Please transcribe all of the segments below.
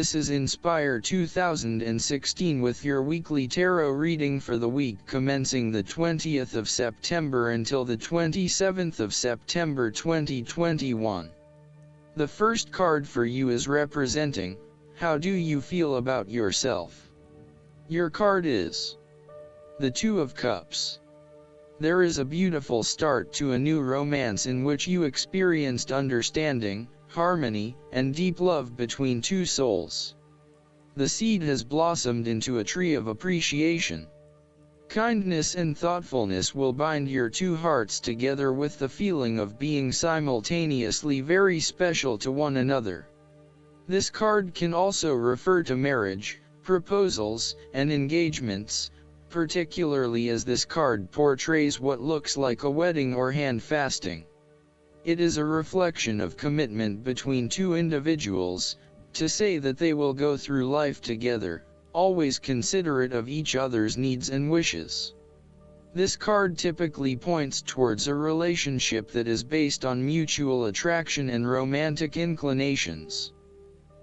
This is Inspire 2016 with your weekly tarot reading for the week commencing the 20th of September until the 27th of September 2021. The first card for you is representing, how do you feel about yourself? Your card is the Two of Cups. There is a beautiful start to a new romance in which you experienced understanding, harmony, and deep love between two souls. The seed has blossomed into a tree of appreciation. Kindness and thoughtfulness will bind your two hearts together with the feeling of being simultaneously very special to one another. This card can also refer to marriage, proposals, and engagements, particularly as this card portrays what looks like a wedding or hand fasting. It is a reflection of commitment between two individuals, to say that they will go through life together, always considerate of each other's needs and wishes. This card typically points towards a relationship that is based on mutual attraction and romantic inclinations.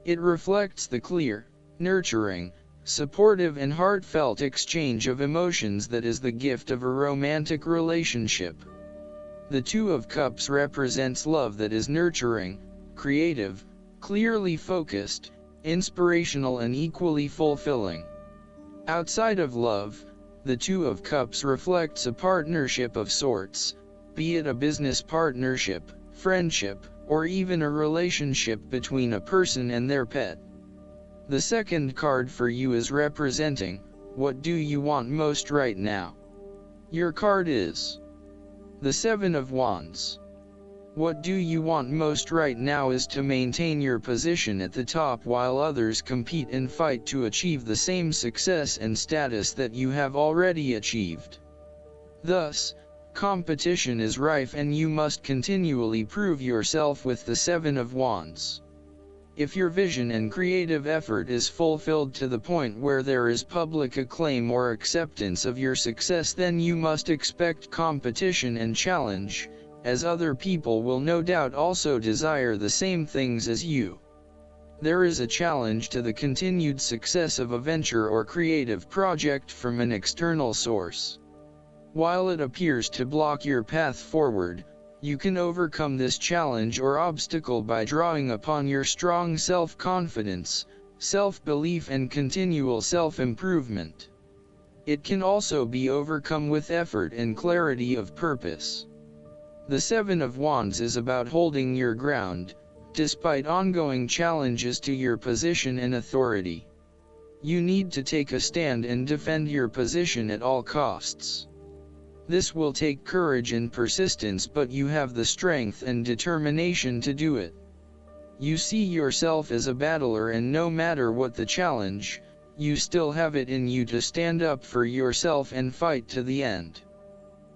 It reflects the clear, nurturing, supportive and heartfelt exchange of emotions that is the gift of a romantic relationship. The Two of Cups represents love that is nurturing, creative, clearly focused, inspirational and equally fulfilling. Outside of love, the Two of Cups reflects a partnership of sorts, be it a business partnership, friendship, or even a relationship between a person and their pet. The second card for you is representing, what do you want most right now? Your card is the Seven of Wands. What do you want most right now is to maintain your position at the top while others compete and fight to achieve the same success and status that you have already achieved. Thus, competition is rife and you must continually prove yourself with the Seven of Wands. If your vision and creative effort is fulfilled to the point where there is public acclaim or acceptance of your success, then you must expect competition and challenge, as other people will no doubt also desire the same things as you. There is a challenge to the continued success of a venture or creative project from an external source. While it appears to block your path forward, you can overcome this challenge or obstacle by drawing upon your strong self-confidence, self-belief and continual self-improvement. It can also be overcome with effort and clarity of purpose. The Seven of Wands is about holding your ground, despite ongoing challenges to your position and authority. You need to take a stand and defend your position at all costs. This will take courage and persistence, but you have the strength and determination to do it. You see yourself as a battler, and no matter what the challenge, you still have it in you to stand up for yourself and fight to the end.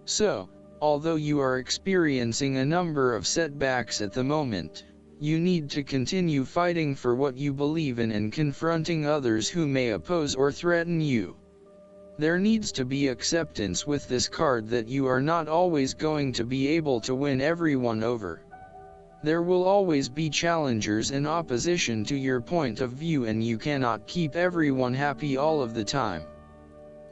So, although you are experiencing a number of setbacks at the moment, you need to continue fighting for what you believe in and confronting others who may oppose or threaten you. There needs to be acceptance with this card that you are not always going to be able to win everyone over. There will always be challengers and opposition to your point of view, and you cannot keep everyone happy all of the time.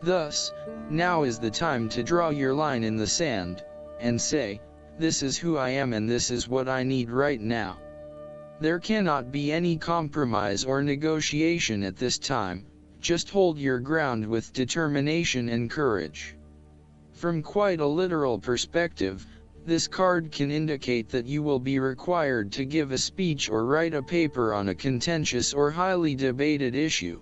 Thus, now is the time to draw your line in the sand, and say, this is who I am and this is what I need right now. There cannot be any compromise or negotiation at this time. Just hold your ground with determination and courage. From quite a literal perspective, this card can indicate that you will be required to give a speech or write a paper on a contentious or highly debated issue.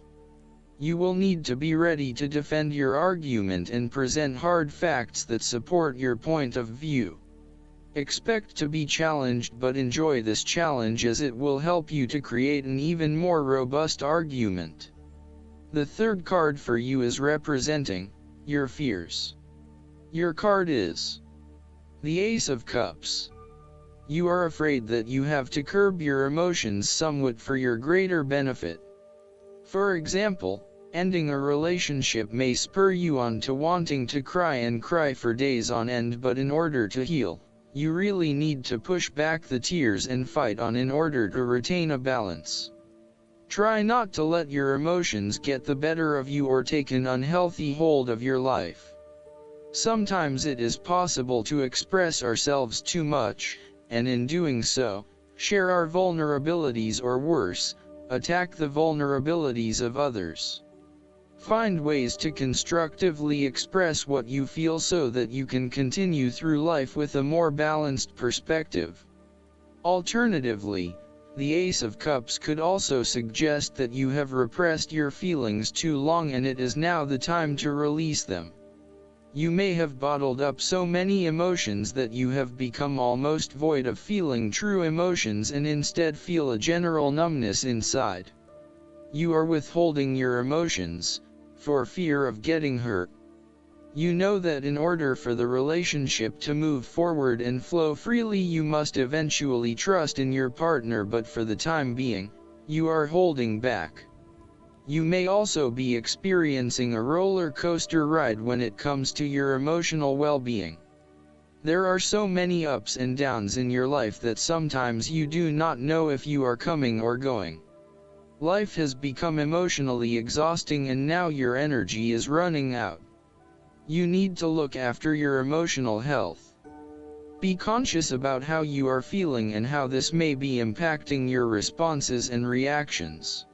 You will need to be ready to defend your argument and present hard facts that support your point of view. Expect to be challenged, but enjoy this challenge as it will help you to create an even more robust argument. The third card for you is representing your fears. Your card is the Ace of Cups. You are afraid that you have to curb your emotions somewhat for your greater benefit. For example, ending a relationship may spur you on to wanting to cry and cry for days on end, but in order to heal, you really need to push back the tears and fight on in order to retain a balance. Try not to let your emotions get the better of you or take an unhealthy hold of your life. Sometimes it is possible to express ourselves too much, and in doing so, share our vulnerabilities or worse, attack the vulnerabilities of others. Find ways to constructively express what you feel so that you can continue through life with a more balanced perspective. Alternatively, the Ace of Cups could also suggest that you have repressed your feelings too long and it is now the time to release them. You may have bottled up so many emotions that you have become almost void of feeling true emotions and instead feel a general numbness inside. You are withholding your emotions, for fear of getting hurt. You know that in order for the relationship to move forward and flow freely you must eventually trust in your partner, but for the time being, you are holding back. You may also be experiencing a roller coaster ride when it comes to your emotional well-being. There are so many ups and downs in your life that sometimes you do not know if you are coming or going. Life has become emotionally exhausting and now your energy is running out. You need to look after your emotional health. Be conscious about how you are feeling and how this may be impacting your responses and reactions.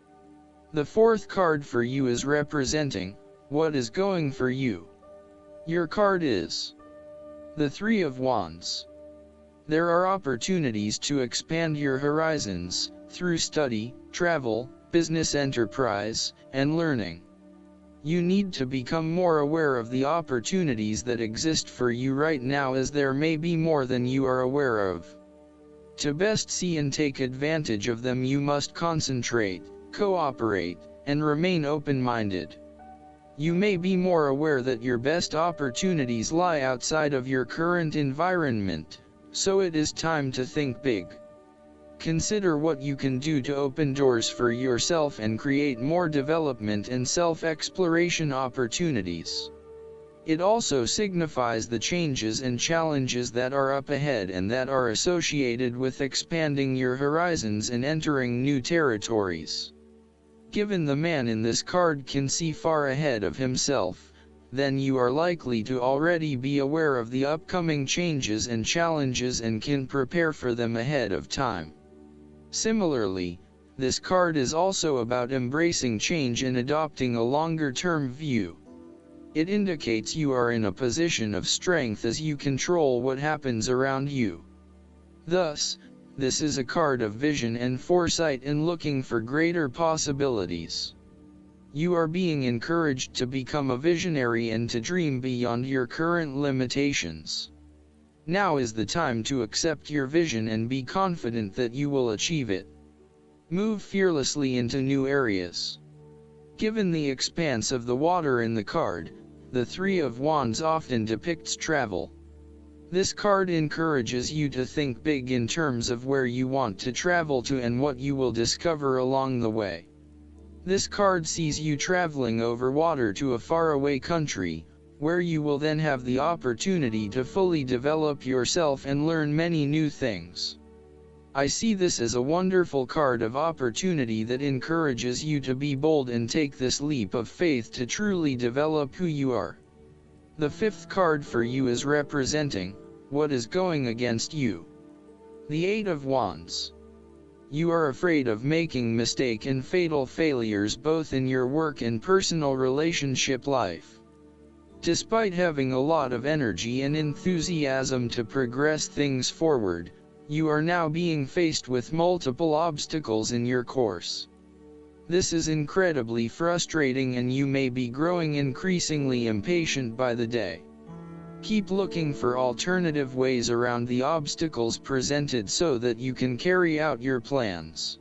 The fourth card for you is representing what is going for you. Your card is the Three of Wands. There are opportunities to expand your horizons through study, travel, business enterprise, and learning. You need to become more aware of the opportunities that exist for you right now, as there may be more than you are aware of. To best see and take advantage of them, you must concentrate, cooperate, and remain open-minded. You may be more aware that your best opportunities lie outside of your current environment, so it is time to think big. Consider what you can do to open doors for yourself and create more development and self-exploration opportunities. It also signifies the changes and challenges that are up ahead and that are associated with expanding your horizons and entering new territories. Given the man in this card can see far ahead of himself, then you are likely to already be aware of the upcoming changes and challenges and can prepare for them ahead of time. Similarly, this card is also about embracing change and adopting a longer-term view. It indicates you are in a position of strength as you control what happens around you. Thus, this is a card of vision and foresight and looking for greater possibilities. You are being encouraged to become a visionary and to dream beyond your current limitations. Now is the time to accept your vision and be confident that you will achieve it. Move fearlessly into new areas. Given the expanse of the water in the card, the Three of Wands often depicts travel. This card encourages you to think big in terms of where you want to travel to and what you will discover along the way. This card sees you traveling over water to a faraway country, where you will then have the opportunity to fully develop yourself and learn many new things. I see this as a wonderful card of opportunity that encourages you to be bold and take this leap of faith to truly develop who you are. The fifth card for you is representing what is going against you. The Eight of Wands. You are afraid of making mistake and fatal failures both in your work and personal relationship life. Despite having a lot of energy and enthusiasm to progress things forward, you are now being faced with multiple obstacles in your course. This is incredibly frustrating and you may be growing increasingly impatient by the day. Keep looking for alternative ways around the obstacles presented so that you can carry out your plans.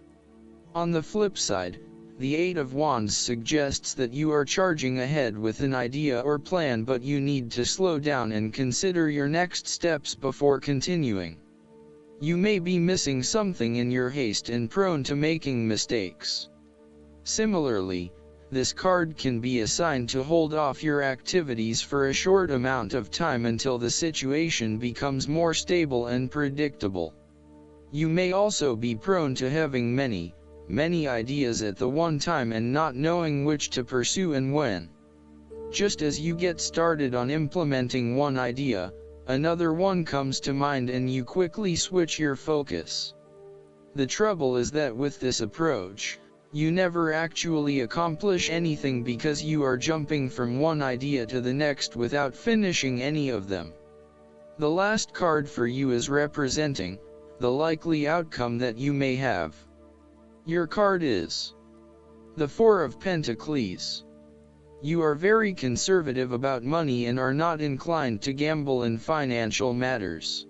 On the flip side, the Eight of Wands suggests that you are charging ahead with an idea or plan, but you need to slow down and consider your next steps before continuing. You may be missing something in your haste and prone to making mistakes. Similarly, this card can be assigned to hold off your activities for a short amount of time until the situation becomes more stable and predictable. You may also be prone to having many, many ideas at the one time and not knowing which to pursue and when. Just as you get started on implementing one idea, another one comes to mind and you quickly switch your focus. The trouble is that with this approach, you never actually accomplish anything because you are jumping from one idea to the next without finishing any of them. The last card for you is representing the likely outcome that you may have. Your card is the Four of Pentacles. You are very conservative about money and are not inclined to gamble in financial matters.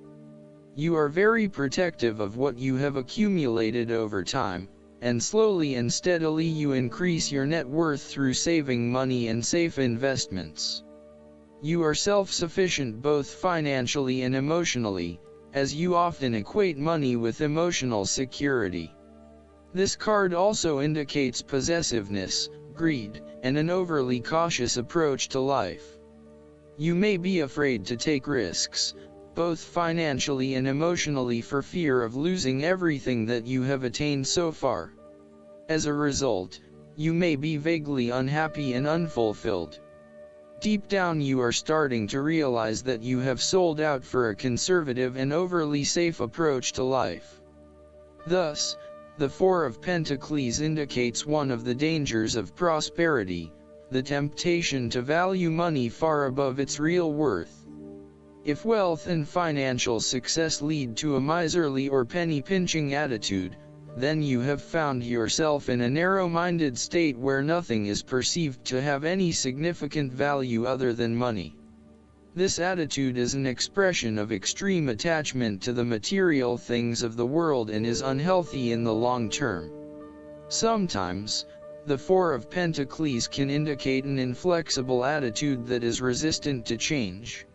You are very protective of what you have accumulated over time, and slowly and steadily you increase your net worth through saving money and safe investments. You are self-sufficient both financially and emotionally, as you often equate money with emotional security. This card also indicates possessiveness, greed, and an overly cautious approach to life. You may be afraid to take risks, both financially and emotionally, for fear of losing everything that you have attained so far. As a result, you may be vaguely unhappy and unfulfilled. Deep down you are starting to realize that you have sold out for a conservative and overly safe approach to life. Thus, the Four of Pentacles indicates one of the dangers of prosperity, the temptation to value money far above its real worth. If wealth and financial success lead to a miserly or penny-pinching attitude, then you have found yourself in a narrow-minded state where nothing is perceived to have any significant value other than money. This attitude is an expression of extreme attachment to the material things of the world and is unhealthy in the long term. Sometimes, the Four of Pentacles can indicate an inflexible attitude that is resistant to change.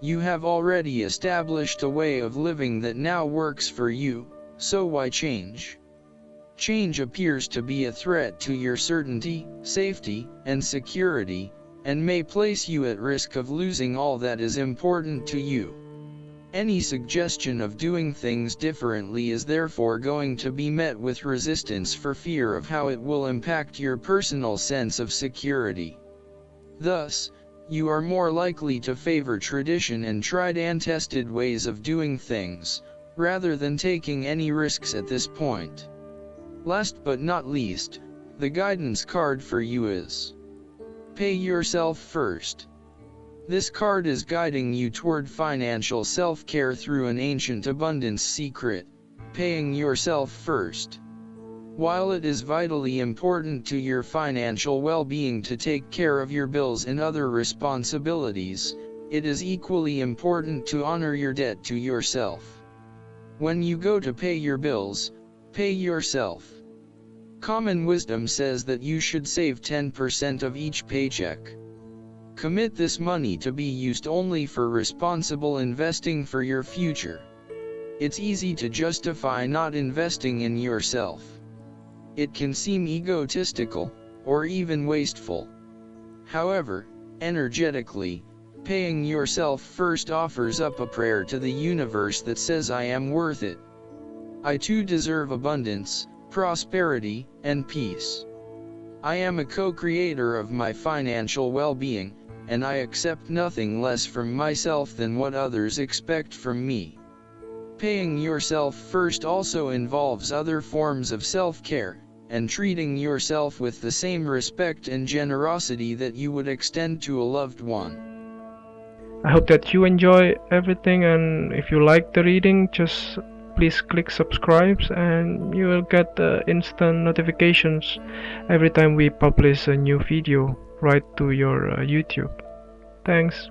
You have already established a way of living that now works for you, so why change? Change appears to be a threat to your certainty, safety, and security, and may place you at risk of losing all that is important to you. Any suggestion of doing things differently is therefore going to be met with resistance for fear of how it will impact your personal sense of security. Thus, you are more likely to favor tradition and tried and tested ways of doing things, rather than taking any risks at this point. Last but not least, the guidance card for you is Pay Yourself First. This card is guiding you toward financial self-care through an ancient abundance secret, paying yourself first. While it is vitally important to your financial well-being to take care of your bills and other responsibilities, it is equally important to honor your debt to yourself. When you go to pay your bills, pay yourself. Common wisdom says that you should save 10% of each paycheck. Commit this money to be used only for responsible investing for your future. It's easy to justify not investing in yourself. It can seem egotistical, or even wasteful. However, energetically, paying yourself first offers up a prayer to the universe that says, I am worth it. I too deserve abundance, prosperity, and peace. I am a co-creator of my financial well-being, and I accept nothing less from myself than what others expect from me. Paying yourself first also involves other forms of self-care, and treating yourself with the same respect and generosity that you would extend to a loved one. I hope that you enjoy everything, and if you like the reading, just please click subscribe and you will get instant notifications every time we publish a new video right to your YouTube. Thanks.